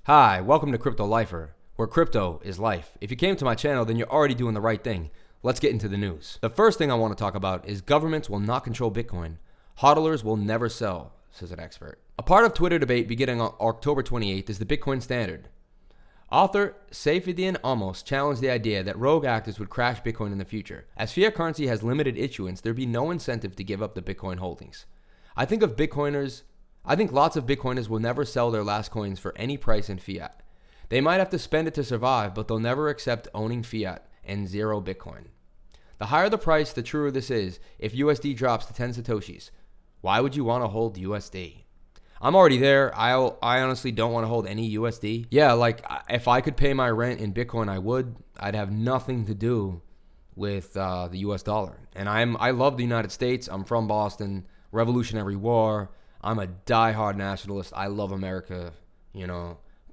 Hi, welcome to Crypto Lifer, where crypto is life. If you came to my channel, then you're already doing the right thing. Let's get into the news. The first thing I want to talk about is governments will not control Bitcoin. Hodlers will never sell, says an expert. A part of Twitter debate beginning on October 28th is the Bitcoin standard. Author Saifedean Amos challenged the idea that rogue actors would crash Bitcoin in the future. As fiat currency has limited issuance, there'd be no incentive to give up the Bitcoin holdings. I think lots of Bitcoiners will never sell their last coins for any price in fiat. They might have to spend it to survive, but they'll never accept owning fiat and zero Bitcoin. The higher the price, the truer this is. If USD drops to 10 Satoshis, why would you want to hold USD? I'm already there. I honestly don't want to hold any USD. Yeah, like if I could pay my rent in Bitcoin, I would. I'd have nothing to do with the US dollar. And I love the United States. I'm from Boston. Revolutionary War. I'm a diehard nationalist. I love America,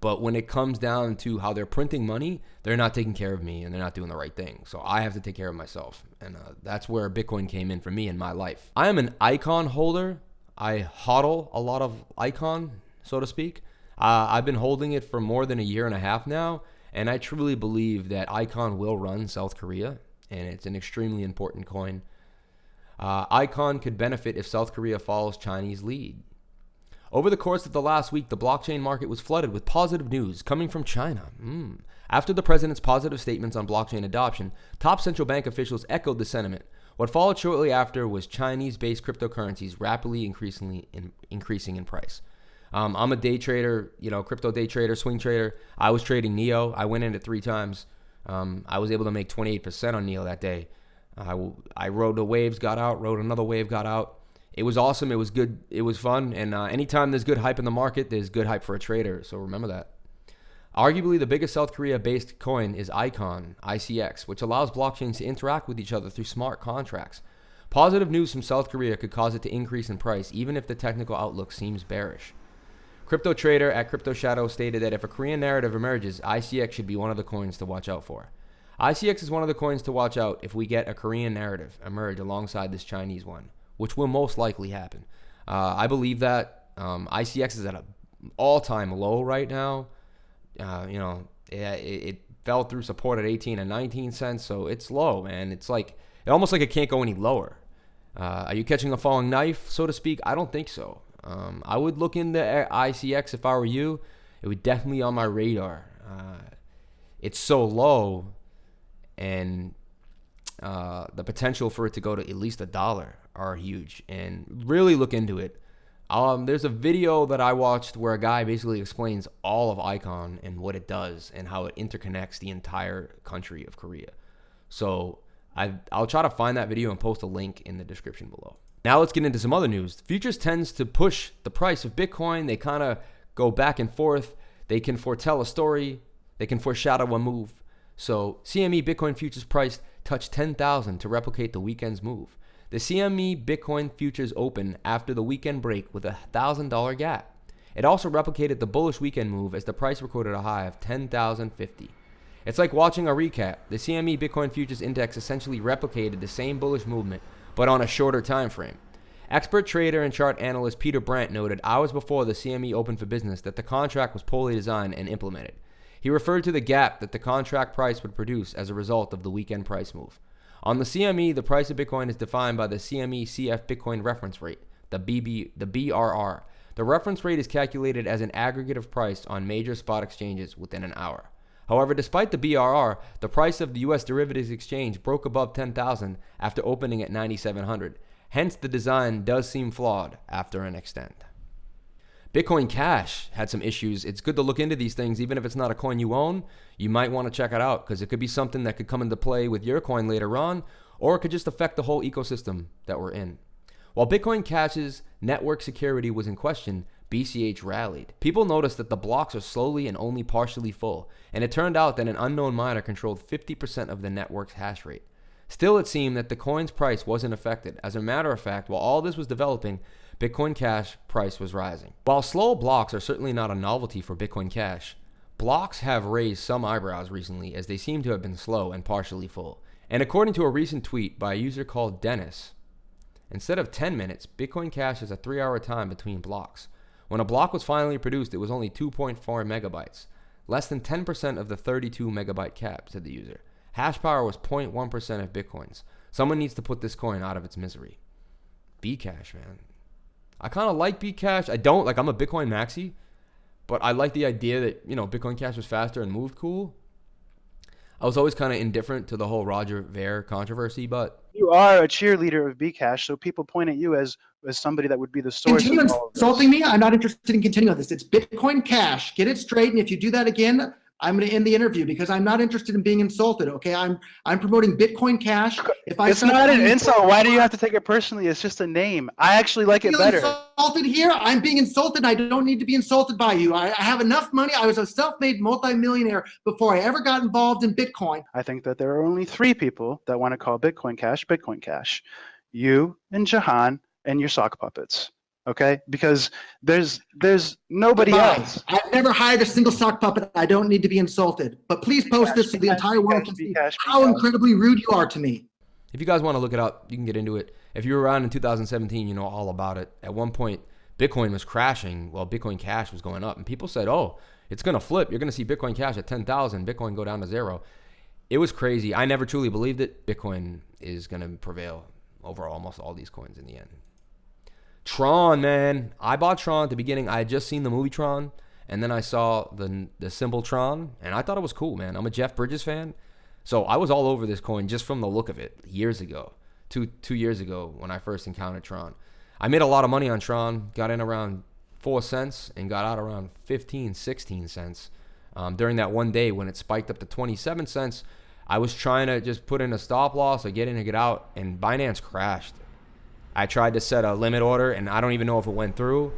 But when it comes down to how they're printing money, they're not taking care of me and they're not doing the right thing. So I have to take care of myself. And that's where Bitcoin came in for me in my life. I am an icon holder. I hodl a lot of icon, so to speak. I've been holding it for more than a year and a half now. And I truly believe that icon will run South Korea. And it's an extremely important coin. Icon could benefit if South Korea follows Chinese lead. Over the course of the last week, the blockchain market was flooded with positive news coming from China. After the president's positive statements on blockchain adoption, top central bank officials echoed the sentiment. What followed shortly after was Chinese-based cryptocurrencies rapidly increasing in price. I'm a day trader, crypto day trader, swing trader. I was trading NEO. I went in it 3 times. I was able to make 28% on NEO that day. I rode the waves, got out, rode another wave, got out. It was awesome. It was good. It was fun. And anytime there's good hype in the market, there's good hype for a trader. So remember that. Arguably, the biggest South Korea-based coin is Icon, ICX, which allows blockchains to interact with each other through smart contracts. Positive news from South Korea could cause it to increase in price, even if the technical outlook seems bearish. Crypto trader at Crypto Shadow stated that if a Korean narrative emerges, ICX should be one of the coins to watch out for. ICX is one of the coins to watch out if we get a Korean narrative emerge alongside this Chinese one, which will most likely happen. I believe that ICX is at an all-time low right now. It fell through support at 18 and 19 cents, so it's low, man. It's almost like it can't go any lower. Are you catching a falling knife, so to speak? I don't think so. I would look into ICX if I were you. It would definitely be on my radar. It's so low. And the potential for it to go to at least $1 are huge. And really look into it. There's a video that I watched where a guy basically explains all of Icon and what it does and how it interconnects the entire country of Korea. So I'll try to find that video and post a link in the description below. Now let's get into some other news. Futures tends to push the price of Bitcoin. They kind of go back and forth. They can foretell a story. They can foreshadow a move. So CME Bitcoin Futures price touched 10,000 to replicate the weekend's move. The CME Bitcoin Futures opened after the weekend break with a $1,000 gap. It also replicated the bullish weekend move as the price recorded a high of 10,050. It's like watching a recap. The CME Bitcoin Futures Index essentially replicated the same bullish movement, but on a shorter time frame. Expert trader and chart analyst Peter Brandt noted hours before the CME opened for business that the contract was poorly designed and implemented. He referred to the gap that the contract price would produce as a result of the weekend price move. On the CME, the price of Bitcoin is defined by the CME CF Bitcoin reference rate, the BRR. The reference rate is calculated as an aggregate of price on major spot exchanges within an hour. However, despite the BRR, the price of the U.S. derivatives exchange broke above 10,000 after opening at 9,700. Hence, the design does seem flawed after an extent. Bitcoin Cash had some issues. It's good to look into these things. Even if it's not a coin you own, you might want to check it out because it could be something that could come into play with your coin later on, or it could just affect the whole ecosystem that we're in. While Bitcoin Cash's network security was in question, BCH rallied. People noticed that the blocks are slowly and only partially full, and it turned out that an unknown miner controlled 50% of the network's hash rate. Still, it seemed that the coin's price wasn't affected. As a matter of fact, while all this was developing, Bitcoin Cash price was rising. While slow blocks are certainly not a novelty for Bitcoin Cash, blocks have raised some eyebrows recently as they seem to have been slow and partially full. And according to a recent tweet by a user called Dennis, instead of 10 minutes, Bitcoin Cash has a 3-hour time between blocks. When a block was finally produced, it was only 2.4 megabytes, less than 10% of the 32 megabyte cap, said the user. Hash power was 0.1% of Bitcoins. Someone needs to put this coin out of its misery. Bcash, man. I kind of like Bcash. I'm a Bitcoin maxi, but I like the idea that, Bitcoin Cash was faster and moved cool. I was always kind of indifferent to the whole Roger Ver controversy, but you are a cheerleader of Bcash, so people point at you as somebody that would be the source of all of this. Insulting me? I'm not interested in continuing with this. It's Bitcoin Cash. Get it straight, and if you do that again, I'm going to end the interview because I'm not interested in being insulted. Okay, I'm promoting Bitcoin Cash. It's not an insult. Why do you have to take it personally? It's just a name. I actually like it better. Insulted here? I'm being insulted. I don't need to be insulted by you. I have enough money. I was a self-made multimillionaire before I ever got involved in Bitcoin. I think that there are only 3 people that want to call Bitcoin Cash. You and Jahan and your sock puppets. Okay, because there's nobody else. I've never hired a single sock puppet. I don't need to be insulted. But please post this so the entire world can see how incredibly rude you are to me. If you guys want to look it up, you can get into it. If you were around in 2017, you know all about it. At one point, Bitcoin was crashing while Bitcoin Cash was going up. And people said, oh, it's going to flip. You're going to see Bitcoin Cash at 10,000, Bitcoin go down to 0. It was crazy. I never truly believed it. Bitcoin is going to prevail over almost all these coins in the end. Tron, man. I bought Tron at the beginning. I had just seen the movie Tron, and then I saw the symbol Tron, and I thought it was cool, man. I'm a Jeff Bridges fan, so I was all over this coin just from the look of it years ago, two years ago when I first encountered Tron. I made a lot of money on Tron, got in around 4 cents and got out around 15, 16 cents. During that one day when it spiked up to 27 cents, I was trying to just put in a stop loss or get in or get out, and Binance crashed. I tried to set a limit order, and I don't even know if it went through.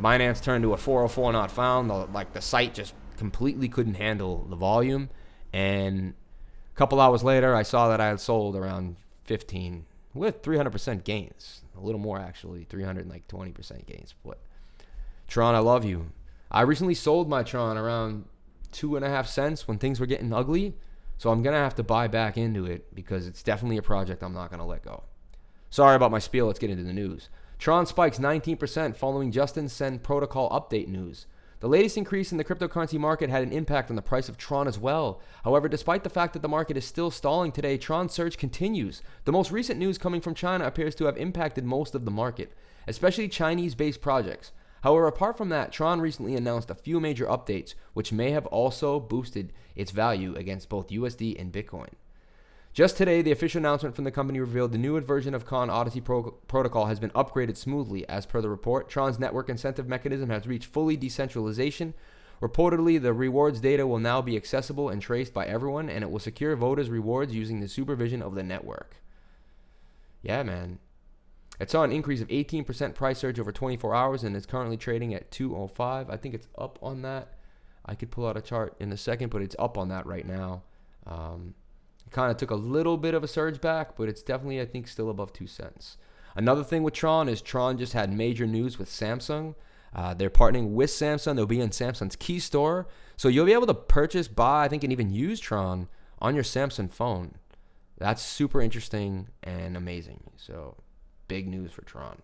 Binance turned to a 404 not found. The site just completely couldn't handle the volume. And a couple hours later, I saw that I had sold around 15 with 300% gains. A little more, actually, 320% gains. But Tron, I love you. I recently sold my Tron around 2.5 cents when things were getting ugly. So I'm going to have to buy back into it because it's definitely a project I'm not going to let go. Sorry about my spiel. Let's get into the news. Tron spikes 19% following Justin Sen protocol update news. The latest increase in the cryptocurrency market had an impact on the price of Tron as well. However, despite the fact that the market is still stalling today, Tron's surge continues. The most recent news coming from China appears to have impacted most of the market, especially Chinese-based projects. However, apart from that, Tron recently announced a few major updates, which may have also boosted its value against both USD and Bitcoin. Just today, the official announcement from the company revealed the newest version of Con Odyssey protocol has been upgraded smoothly. As per the report, Tron's network incentive mechanism has reached fully decentralization. Reportedly, the rewards data will now be accessible and traced by everyone, and it will secure voters' rewards using the supervision of the network. Yeah, man. It saw an increase of 18% price surge over 24 hours and is currently trading at 205. I think it's up on that. I could pull out a chart in a second, but it's up on that right now. It kind of took a little bit of a surge back, but it's definitely, I think, still above 2 cents. Another thing with Tron is Tron just had major news with Samsung. They're partnering with Samsung. They'll be in Samsung's Key Store. So you'll be able to purchase, buy, I think, and even use Tron on your Samsung phone. That's super interesting and amazing. So big news for Tron.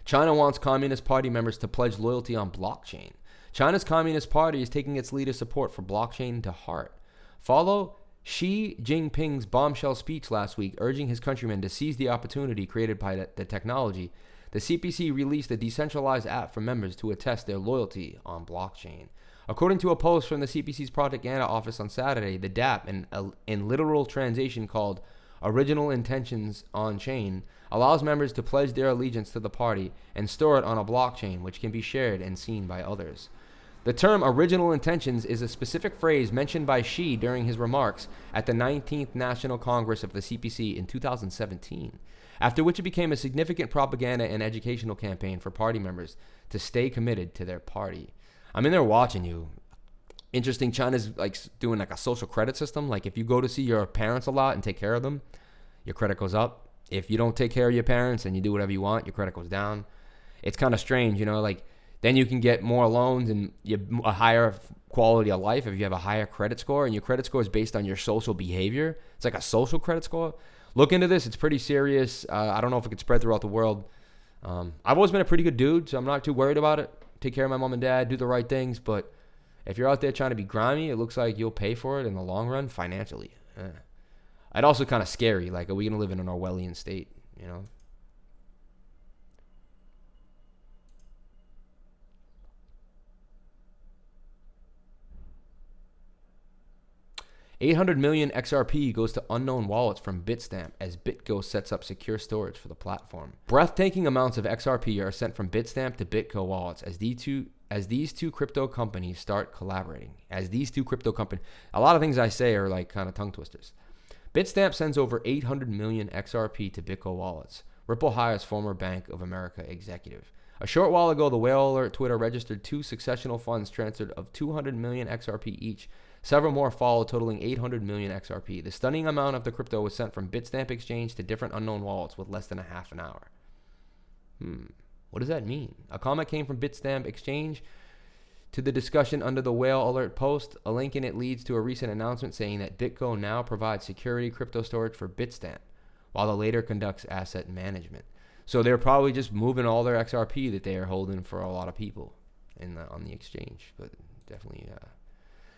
China wants Communist Party members to pledge loyalty on blockchain. China's Communist Party is taking its leader support for blockchain to heart. Follow Xi Jinping's bombshell speech last week, urging his countrymen to seize the opportunity created by the technology. The CPC released a decentralized app for members to attest their loyalty on blockchain. According to a post from the CPC's propaganda office on Saturday, the DApp, in literal translation called Original Intentions on Chain, allows members to pledge their allegiance to the party and store it on a blockchain, which can be shared and seen by others. The term original intentions is a specific phrase mentioned by Xi during his remarks at the 19th National Congress of the CPC in 2017, after which it became a significant propaganda and educational campaign for party members to stay committed to their party. I mean, they're watching you. Interesting, China's doing a social credit system. Like if you go to see your parents a lot and take care of them, your credit goes up. If you don't take care of your parents and you do whatever you want, your credit goes down. It's kind of strange, then you can get more loans and a higher quality of life if you have a higher credit score, and your credit score is based on your social behavior. It's like a social credit score. Look into this. It's pretty serious. I don't know if it could spread throughout the world. I've always been a pretty good dude, so I'm not too worried about it. take care of my mom and dad, do the right things. But if you're out there trying to be grimy, it looks like you'll pay for it in the long run financially. I'd also kind of scary. Like, are we going to live in an Orwellian state, you know? $800 million XRP goes to unknown wallets from Bitstamp as BitGo sets up secure storage for the platform. Breathtaking amounts of XRP are sent from Bitstamp to BitGo wallets as these two crypto companies start collaborating. A lot of things I say are like kind of tongue twisters. Bitstamp sends over 800 million XRP to BitGo wallets. Ripple hires former Bank of America executive. A short while ago, the Whale Alert Twitter registered 2 successional funds transferred of 200 million XRP each. Several more followed, totaling 800 million XRP. The stunning amount of the crypto was sent from Bitstamp exchange to different unknown wallets with less than a half an hour. What does that mean? A comment came from Bitstamp exchange to the discussion under the Whale Alert post. A link in it leads to a recent announcement saying that BitGo now provides security crypto storage for Bitstamp, while the later conducts asset management. So they're probably just moving all their XRP that they are holding for a lot of people on the exchange. But definitely...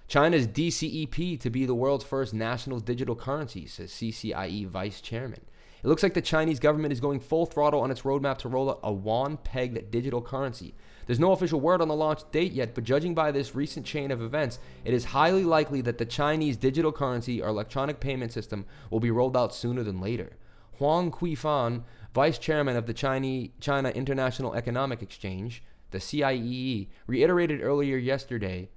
China's DCEP to be the world's first national digital currency, says CCIE vice chairman. It looks like the Chinese government is going full throttle on its roadmap to roll out a yuan-pegged digital currency. There's no official word on the launch date yet, but judging by this recent chain of events, it is highly likely that the Chinese digital currency or electronic payment system will be rolled out sooner than later. Huang Quifan, vice chairman of the China International Economic Exchange, the CIEE, reiterated earlier yesterday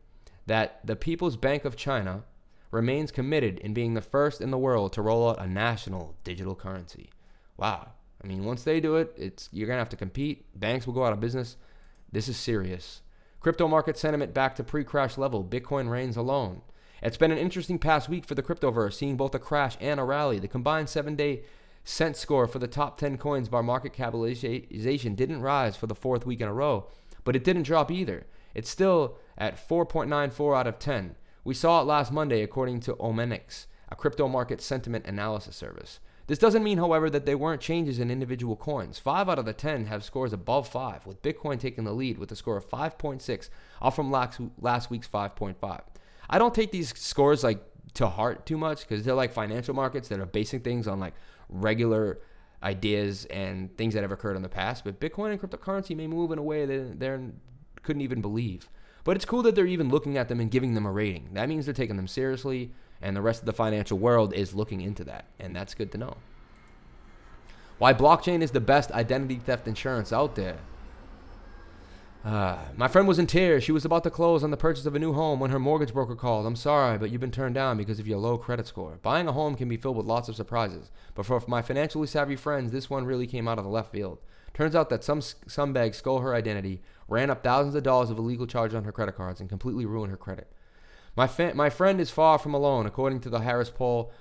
that the People's Bank of China remains committed in being the first in the world to roll out a national digital currency. Wow. I mean, once they do it, you're going to have to compete. Banks will go out of business. This is serious. Crypto market sentiment back to pre-crash level. Bitcoin reigns alone. It's been an interesting past week for the cryptoverse, seeing both a crash and a rally. The combined 7-day cent score for the top 10 coins by market capitalization didn't rise for the 4th week in a row, but it didn't drop either. It's still at 4.94 out of 10. We saw it last Monday, according to Omenix, a crypto market sentiment analysis service. This doesn't mean, however, that there weren't changes in individual coins. 5 out of the 10 have scores above 5, with Bitcoin taking the lead with a score of 5.6, up from last week's 5.5. I don't take these scores like to heart too much because they're like financial markets that are basing things on like regular ideas and things that have occurred in the past. But Bitcoin and cryptocurrency may move in a way that they're couldn't even believe. But it's cool that they're even looking at them and giving them a rating. That means they're taking them seriously, and the rest of the financial world is looking into that, and that's good to know. Why blockchain is the best identity theft insurance out there. My friend was in tears. She was about to close on the purchase of a new home when her mortgage broker called. I'm sorry, but you've been turned down because of your low credit score. Buying a home can be filled with lots of surprises, but for my financially savvy friends, this one really came out of the left field. Turns out that some scumbag stole her identity, ran up thousands of dollars of illegal charges on her credit cards, and completely ruined her credit. My friend is far from alone. According to the Harris poll,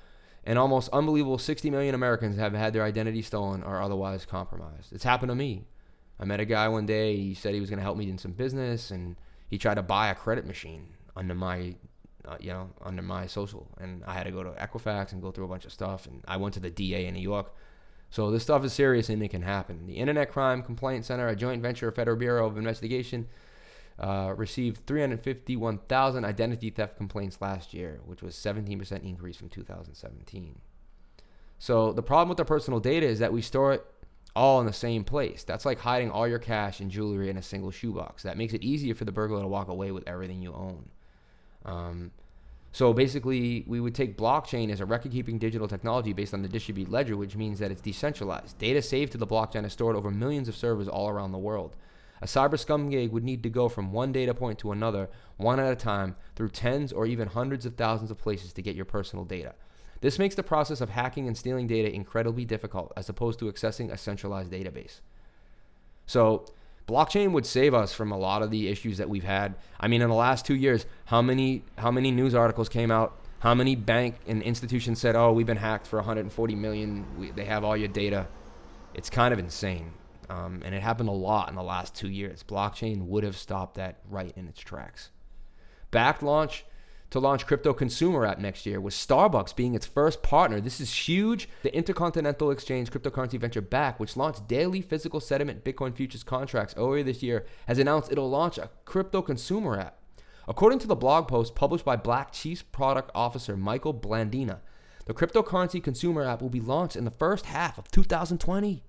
an almost unbelievable 60 million Americans have had their identity stolen or otherwise compromised. It's happened to me. I met a guy one day. He said he was going to help me in some business, and he tried to buy a credit machine under my social, and I had to go to Equifax and go through a bunch of stuff, and I went to the DA in New York. So this stuff is serious and it can happen. The Internet Crime Complaint Center, a joint venture of Federal Bureau of Investigation, received 351,000 identity theft complaints last year, which was 17% increase from 2017. So the problem with our personal data is that we store it all in the same place. That's like hiding all your cash and jewelry in a single shoebox. That makes it easier for the burglar to walk away with everything you own. So basically, we would take blockchain as a record-keeping digital technology based on the distributed ledger, which means that it's decentralized. Data saved to the blockchain is stored over millions of servers all around the world. A cyber scumbag would need to go from one data point to another, one at a time, through tens or even hundreds of thousands of places to get your personal data. This makes the process of hacking and stealing data incredibly difficult, as opposed to accessing a centralized database. So blockchain would save us from a lot of the issues that we've had. I mean, in the last 2 years, how many news articles came out? How many bank and institutions said, "Oh, we've been hacked for 140 million. They have all your data." It's kind of insane, and it happened a lot in the last 2 years. Blockchain would have stopped that right in its tracks. Backed launch to launch crypto consumer app next year, with Starbucks being its first partner. This is huge. The Intercontinental Exchange cryptocurrency venture back, which launched daily physical settlement Bitcoin futures contracts earlier this year, has announced it'll launch a crypto consumer app. According to the blog post published by Black Chief Product Officer Michael Blandina, the cryptocurrency consumer app will be launched in the first half of 2020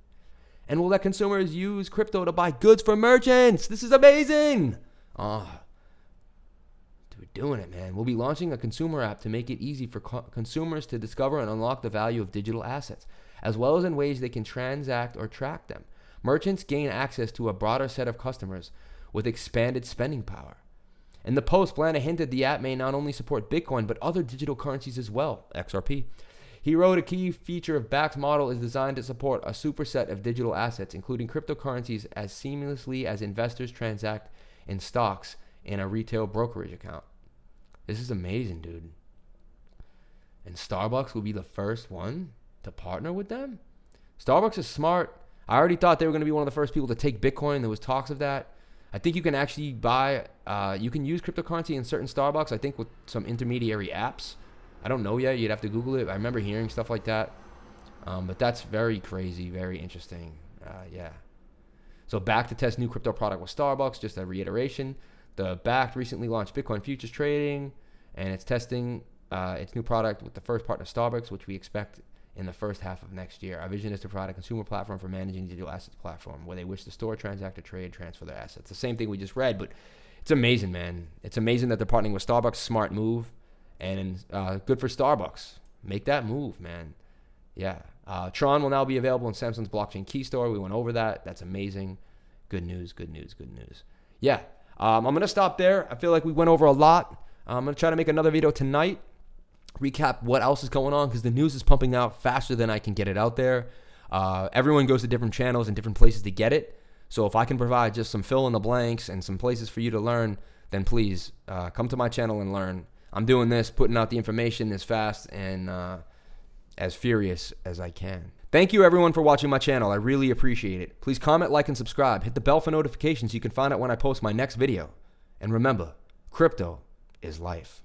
and will let consumers use crypto to buy goods for merchants. This is amazing. We're doing it, man. We'll be launching a consumer app to make it easy for consumers to discover and unlock the value of digital assets, as well as in ways they can transact or track them. Merchants gain access to a broader set of customers with expanded spending power. In the post, Blanda hinted the app may not only support Bitcoin, but other digital currencies as well, XRP. He wrote, a key feature of Bakkt's model is designed to support a superset of digital assets, including cryptocurrencies, as seamlessly as investors transact in stocks in a retail brokerage account. This is amazing, dude. And Starbucks will be the first one to partner with them? Starbucks is smart. I already thought they were going to be one of the first people to take Bitcoin. There was talks of that. I think you can actually buy, you can use cryptocurrency in certain Starbucks, I think with some intermediary apps. I don't know yet. You'd have to Google it. I remember hearing stuff like that. But that's very crazy, very interesting. Yeah. So Bakkt to test new crypto product with Starbucks, just a reiteration. The Bakkt recently launched Bitcoin futures trading, and it's testing its new product with the first partner Starbucks, which we expect in the first half of next year. Our vision is to provide a consumer platform for managing digital assets platform where they wish to store, transact, or trade, transfer their assets. The same thing we just read, but it's amazing, man. It's amazing that they're partnering with Starbucks. Smart move, and good for Starbucks. Make that move, man. Yeah. Tron will now be available in Samsung's blockchain key store. We went over that. That's amazing. Good news, good news, good news. Yeah. I'm going to stop there. I feel like we went over a lot. I'm going to try to make another video tonight, recap what else is going on, because the news is pumping out faster than I can get it out there. Everyone goes to different channels and different places to get it. So if I can provide just some fill in the blanks and some places for you to learn, then please come to my channel and learn. I'm doing this, putting out the information as fast and as furious as I can. Thank you everyone for watching my channel. I really appreciate it. Please comment, like, and subscribe. Hit the bell for notifications so you can find out when I post my next video. And remember, crypto is life.